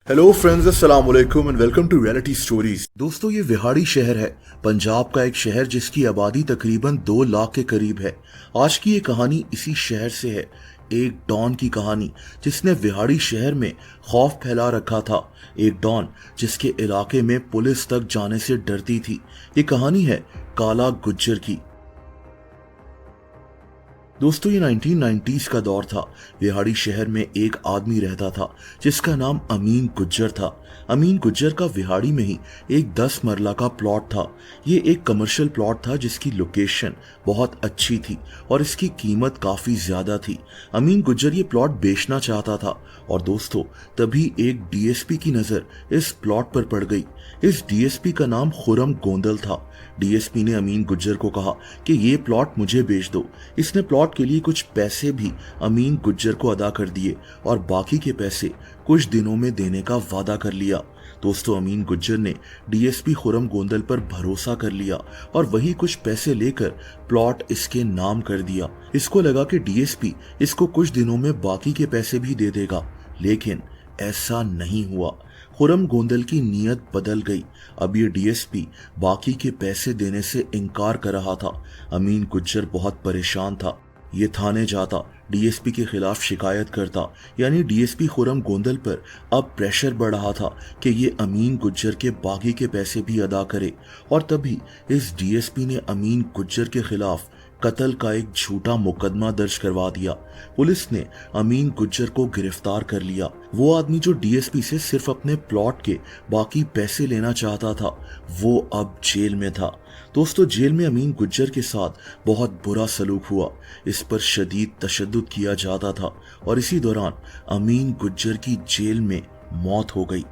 Hello friends, अस्सलाम वालेकुम and welcome to reality stories. दोस्तों, ये विहाड़ी शहर है, पंजाब का एक शहर जिसकी आबादी तकरीबन 2 लाख के करीब है। आज की ये कहानी इसी शहर से है, एक डॉन की कहानी जिसने विहाड़ी शहर में खौफ फैला रखा था। एक डॉन जिसके इलाके में पुलिस तक जाने से डरती थी। ये कहानी है काला गुज्जर की। दोस्तों, ये 1990s का दौर था। विहाड़ी शहर में एक आदमी रहता था जिसका नाम अमीन गुज्जर था। अमीन गुज्जर का विहाड़ी में ही एक 10 मरला का प्लॉट था। ये एक कमर्शियल प्लॉट था जिसकी लोकेशन बहुत अच्छी थी और इसकी कीमत काफी ज्यादा थी। अमीन गुज्जर ये प्लॉट बेचना चाहता था और दोस्तों, तभी एक डीएसपी की नजर इस प्लॉट पर पड़ गई। इस डीएसपी का नाम खुरम गोंदल था। डीएसपी ने अमीन गुज्जर को कहा कि ये प्लॉट मुझे बेच दो। इसने प्लॉट के लिए कुछ पैसे भी अमीन गुज्जर को अदा कर दिए और बाकी के पैसे कुछ दिनों में देने का वादा कर लिया। दोस्तों, अमीन गुज्जर ने डीएसपी खुरम गोंदल पर भरोसा कर लिया और वही कुछ पैसे लेकर प्लॉट इसके नाम कर दिया। इसको लगा कि डीएसपी इसको कुछ दिनों में बाकी के पैसे भी दे देगा, लेकिन ऐसा नहीं हुआ। खुरम गोंदल की नीयत बदल गई। अब ये डीएसपी बाकी के पैसे देने से इनकार कर रहा था। अमीन गुज्जर बहुत परेशान था। ये थाने जाता, डीएसपी के खिलाफ शिकायत करता, यानी डीएसपी खुरम गोंदल पर अब प्रेशर बढ़ रहा था कि ये अमीन गुज्जर के बाकी के पैसे भी अदा करे। और तभी इस डीएसपी ने अमीन गुज्जर के खिलाफ कत्ल का एक झूठा मुकदमा दर्ज करवा दिया। पुलिस ने अमीन गुज्जर को गिरफ्तार कर लिया। वो आदमी जो डीएसपी से सिर्फ अपने प्लॉट के बाकी पैसे लेना चाहता था, वो अब जेल में था। दोस्तों, जेल में अमीन गुज्जर के साथ बहुत बुरा सलूक हुआ। इस पर शदीद तशद्दुद किया जाता था और इसी दौरान अमीन गुज्जर की जेल में मौत हो गई।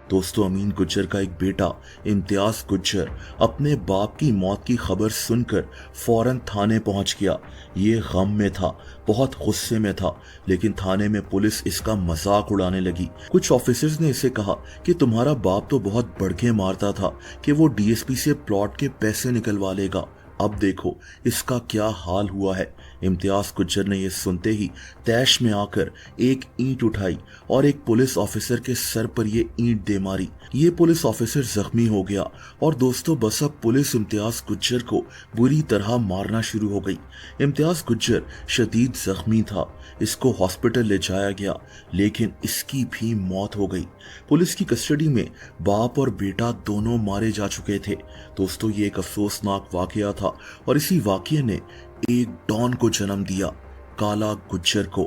दोस्तों, अमीन गुज्जर का एक बेटा इम्तियाज गुज्जर अपने बाप की मौत की खबर सुनकर फौरन थाने पहुंच गया। ये गम में था, बहुत गुस्से में था, लेकिन थाने में पुलिस इसका मजाक उड़ाने लगी। कुछ ऑफिसर्स ने इसे कहा कि तुम्हारा बाप तो बहुत बड़के मारता था कि वो डीएसपी से प्लॉट के पैसे निकलवा लेगा। अब देखो इसका क्या हाल हुआ है। इम्तियाज गुज्जर ने यह सुनते ही तैश में आकर एक ईंट उठाई और एक पुलिस ऑफिसर के सर पर यह ईंट दे मारी। ये पुलिस ऑफिसर जख्मी हो गया और दोस्तों, बस अब पुलिस इम्तियाज गुज्जर को बुरी तरह मारना शुरू हो गई। इम्तियाज गुज्जर शदीद जख्मी था। इसको हॉस्पिटल ले जाया गया, लेकिन इसकी भी मौत हो गई। पुलिस की कस्टडी में बाप और बेटा दोनों मारे जा चुके थे। दोस्तों, ये एक अफसोसनाक वाकया था और इसी वाकये ने एक डॉन को जन्म दिया, काला गुज्जर को।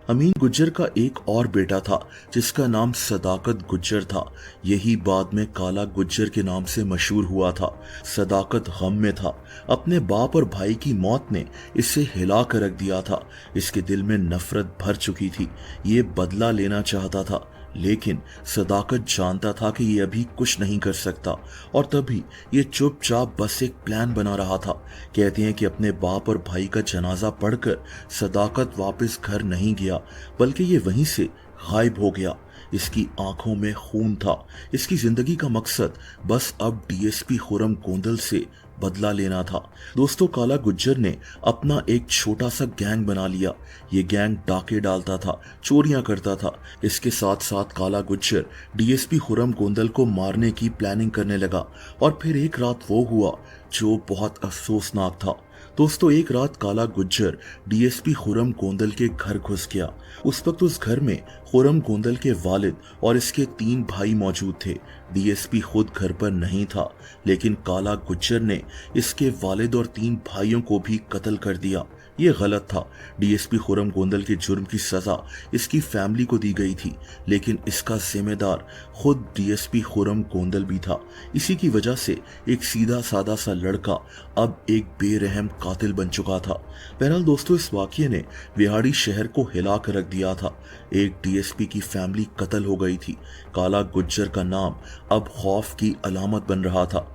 अमीन गुज्जर का एक और बेटा था जिसका नाम सदाकत गुज्जर था। यही बाद में काला गुज्जर के नाम से मशहूर हुआ था। सदाकत गम में था। अपने बाप और भाई की मौत ने इसे हिला कर रख दिया था। इसके दिल में नफरत भर चुकी थी। ये बदला लेना चाहता था, लेकिन सदाकत जानता था कि ये अभी कुछ नहीं कर सकता और तभी ये चुपचाप बस एक प्लान बना रहा था। कहते हैं कि अपने बाप और भाई का जनाजा पढ़कर सदाकत वापस घर नहीं गया, बल्कि ये वहीं से गायब हो गया। इसकी आंखों में खून था। इसकी जिंदगी का मकसद बस अब डीएसपी खुरम गोंदल से बदला लेना था। दोस्तों, काला गुज्जर ने अपना एक छोटा सा गैंग बना लिया। ये गैंग डाके डालता था, चोरियां करता था। इसके साथ साथ काला गुज्जर डीएसपी खुरम गोंदल को मारने की प्लानिंग करने लगा। और फिर एक रात वो हुआ जो बहुत अफसोसनाक था। दोस्तों, एक रात काला गुज्जर डीएसपी खुरम गोंदल के घर घुस गया। उस वक्त उस घर में खुरम गोंदल के वालिद और इसके 3 भाई मौजूद थे। डीएसपी खुद घर पर नहीं था, लेकिन काला गुज्जर ने इसके वालिद और 3 भाइयों को भी कत्ल कर दिया। ये गलत था। डीएसपी खुरम गोंदल के जुर्म की सजा इसकी फैमिली को दी गई थी, लेकिन इसका जिम्मेदार खुद डीएसपी खुरम गोंदल भी था। इसी की वजह से एक सीधा साधा सा लड़का अब एक बेरहम कातिल बन चुका था। बहरहाल दोस्तों, इस वाकये ने विहाड़ी शहर को हिला कर रख दिया था। एक डीएसपी की फैमिली कत्ल हो गई थी। काला गुज्जर का नाम अब खौफ की अलामत बन रहा था।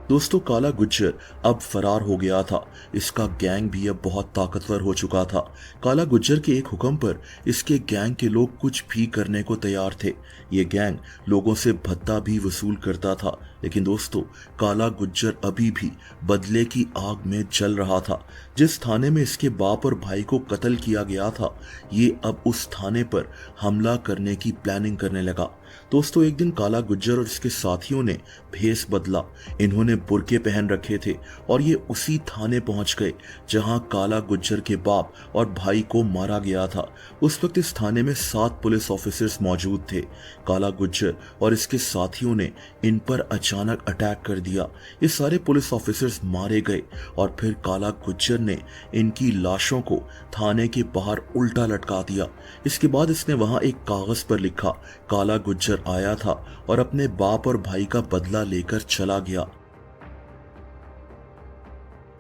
दोस्तों, काला गुज्जर अब फरार हो गया था। इसका गैंग भी अब बहुत ताकतवर हो चुका था। काला गुज्जर के एक हुक्म पर इसके गैंग के लोग कुछ भी करने को तैयार थे। ये गैंग लोगों से भत्ता भी वसूल करता था, लेकिन दोस्तों, काला गुज्जर अभी भी बदले की आग में जल रहा था। जिस थाने में इसके बाप और भाई को कत्ल किया गया था, ये अब उस थाने पर हमला करने की प्लानिंग करने लगा। दोस्तों, एक दिन काला गुज्जर और इसके साथियों ने भेस बदला। इन्होंने बुर्के पहन रखे थे और ये उसी थाने पहुंच गए जहां काला गुज्जर के बाप और भाई को मारा गया था। उस वक्त इस थाने में 7 पुलिस ऑफिसर्स मौजूद थे। काला गुज्जर और इसके साथियों ने इन पर अचानक अटैक कर दिया। ये सारे पुलिस ऑफिसर्स मारे गए और फिर काला गुज्जर ने इनकी लाशों को थाने के बाहर उल्टा लटका दिया। इसके बाद इसने वहां एक कागज पर लिखा, काला गुज्जर आया था और अपने बाप और भाई का बदला लेकर चला गया।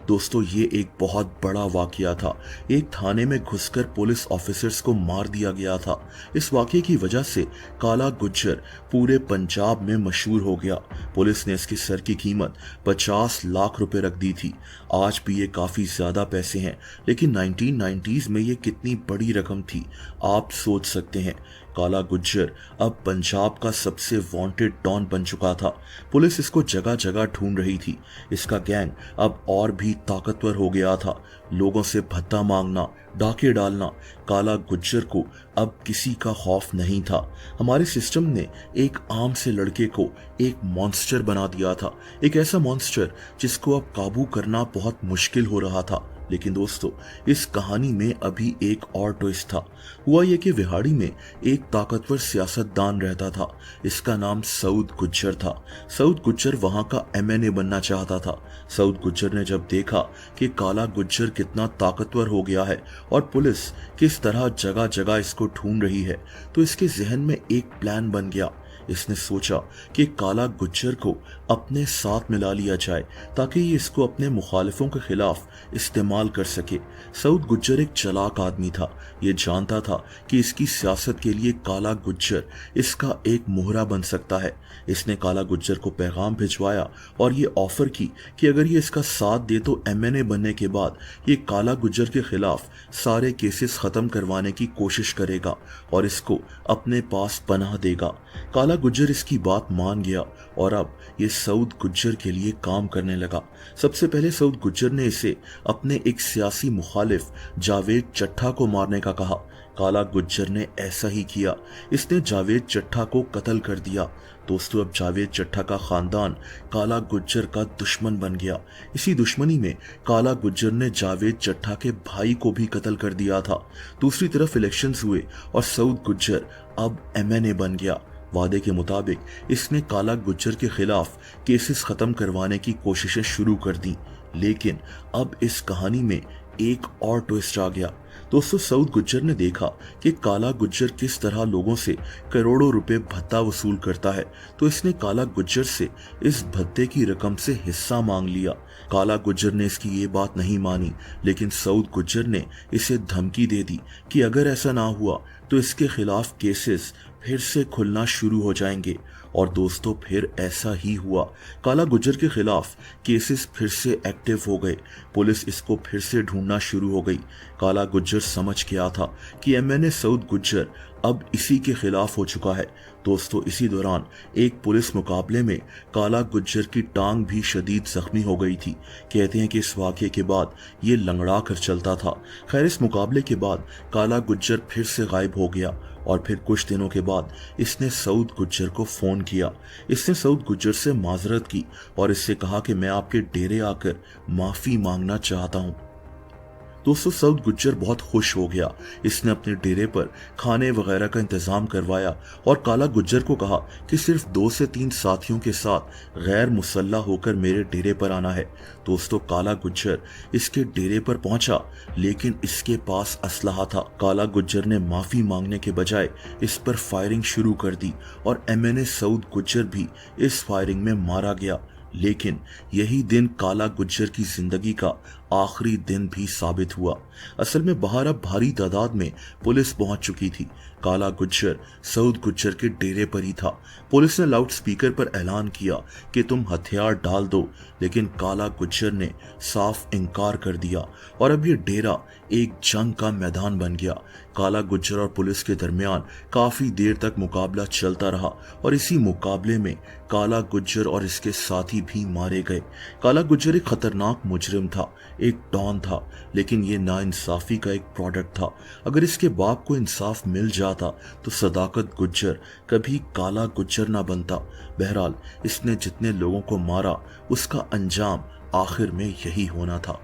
दोस्तों, ये एक बहुत बड़ा वाकया था। एक थाने में घुसकर पुलिस ऑफिसर्स को मार दिया गया था। इस वाकये की वजह से काला गुज्जर पूरे पंजाब में मशहूर हो गया। पुलिस ने इसके सर की कीमत 50 लाख रुपए रख दी थी। आज भी ये काफी ज्यादा पैसे हैं, लेकिन 1990s में ये कितनी बड़ी रकम थी, आप सोच सकते हैं। काला गुज्जर अब पंजाब का सबसे वांटेड डॉन बन चुका था। पुलिस इसको जगह जगह ढूंढ रही थी। इसका गैंग अब और भी ताकतवर हो गया था। लोगों से भत्ता मांगना, डाके डालना। काला गुज्जर को अब किसी का खौफ नहीं था। हमारे सिस्टम ने एक आम से लड़के को एक मॉन्स्टर बना दिया था, एक ऐसा मॉन्स्टर जिसको अब काबू करना बहुत मुश्किल हो रहा था। लेकिन दोस्तों, इस कहानी में अभी एक और ट्विस्ट था। हुआ यह कि विहाड़ी में एक ताकतवर सियासतदान रहता था। इसका नाम सऊद गुज्जर था। सऊद गुज्जर वहां का एमएनए बनना चाहता था। सऊद गुज्जर ने जब देखा कि काला गुज्जर कितना ताकतवर हो गया है और पुलिस किस तरह जगह जगह इसको ढूंढ रही है, तो इसके जहन में एक प्लान बन गया। इसने सोचा कि काला गुज्जर को अपने साथ मिला लिया जाए ताकि ये इसको अपने मुखालिफों के खिलाफ इस्तेमाल कर सके। सऊद गुज्जर एक चालाक आदमी था। ये जानता था कि इसकी सियासत के लिए काला गुज्जर इसका एक मोहरा बन सकता है। इसने काला गुज्जर को पैगाम भिजवाया और ये ऑफर की कि अगर ये इसका साथ दे तो एमएनए बनने के बाद ये काला गुज्जर के खिलाफ सारे केसेस खत्म करवाने की कोशिश करेगा और इसको अपने पास पनाह देगा। काला गुज्जर इसकी बात मान गया और अब ये सऊद गुज्जर के लिए काम करने लगा। सबसे पहले सऊद गुज्जर ने इसे अपने एक सियासी मुखालिफ जावेद चट्ठा को मारने का कहा। काला गुज्जर ने ऐसा ही किया। इसने जावेद चट्ठा को कत्ल कर दिया। दोस्तों, अब जावेद चट्ठा का खानदान काला गुज्जर का दुश्मन बन गया। इसी दुश्मनी में काला गुज्जर ने जावेद चट्ठा के भाई को भी कत्ल कर दिया था। दूसरी तरफ इलेक्शंस हुए और सऊद गुज्जर अब एमएनए बन गया। वादे के मुताबिक इसने काला गुज्जर के खिलाफ केसेस खत्म करवाने की कोशिशें शुरू कर दी। लेकिन अब इस कहानी में एक और ट्विस्ट आ गया। दोस्तों, सऊद गुज्जर ने देखा कि काला गुज्जर किस तरह लोगों से करोड़ों रुपए भत्ता वसूल करता है, तो इसने काला गुज्जर से इस भत्ते की रकम से हिस्सा मांग लिया। काला गुज्जर ने इसकी ये बात नहीं मानी, लेकिन सऊद गुज्जर ने इसे धमकी दे दी कि अगर ऐसा ना हुआ तो इसके खिलाफ केसेस फिर से खुलना शुरू हो जाएंगे। और दोस्तों, फिर ऐसा ही हुआ। काला गुज्जर के खिलाफ केसेस फिर से एक्टिव हो गए। पुलिस इसको फिर से ढूंढना शुरू हो गई। काला गुज्जर समझ गया था कि एमएनए सऊद गुज्जर अब इसी के खिलाफ हो चुका है। दोस्तों, इसी दौरान एक पुलिस मुकाबले में काला गुज्जर की टांग भी शदीद जख्मी हो गई थी। कहते हैं कि इस वाकये के बाद ये लंगड़ा कर चलता था। खैर, इस मुकाबले के बाद काला गुज्जर फिर से गायब हो गया और फिर कुछ दिनों के बाद इसने सऊद गुज्जर को फोन किया। इसने सऊद गुज्जर से माजरत की और इससे कहा कि मैं आपके डेरे आकर माफी मांगना चाहता हूं। दोस्तों, सऊद गुज्जर बहुत खुश हो गया। इसने अपने डेरे पर खाने वगैरह का इंतजाम करवाया और काला गुज्जर को कहा कि सिर्फ 2 से 3 साथियों के साथ गैर मुसल्ला होकर मेरे डेरे पर आना है। दोस्तों, काला गुज्जर इसके डेरे पर पहुंचा, लेकिन इसके पास असलहा था। काला गुज्जर ने माफी मांगने के बजाय इस पर फायरिंग शुरू कर दी और एमएनए सऊद गुज्जर भी इस फायरिंग में मारा गया। लेकिन यही दिन काला गुज्जर की जिंदगी का आखिरी दिन भी साबित हुआ। असल में बाहर अब भारी तादाद में पुलिस पहुंच चुकी थी। काला गुज्जर सऊद गुज्जर के डेरे पर ही था। पुलिस ने लाउड स्पीकर पर ऐलान किया कि तुम हथियार डाल दो, लेकिन काला गुज्जर ने साफ इनकार कर दिया और अब ये डेरा एक जंग का मैदान बन गया। काला गुज्जर और पुलिस के दरमियान काफी देर तक मुकाबला चलता रहा और इसी मुकाबले में काला गुज्जर और इसके साथी भी मारे गए। काला गुज्जर एक खतरनाक मुजरिम था। एक डॉन था, लेकिन ये नाइंसाफी का एक प्रोडक्ट था। अगर इसके बाप को इंसाफ मिल जाता तो सदाकत गुज्जर कभी काला गुज्जर ना बनता। बहरहाल इसने जितने लोगों को मारा उसका अंजाम आखिर में यही होना था।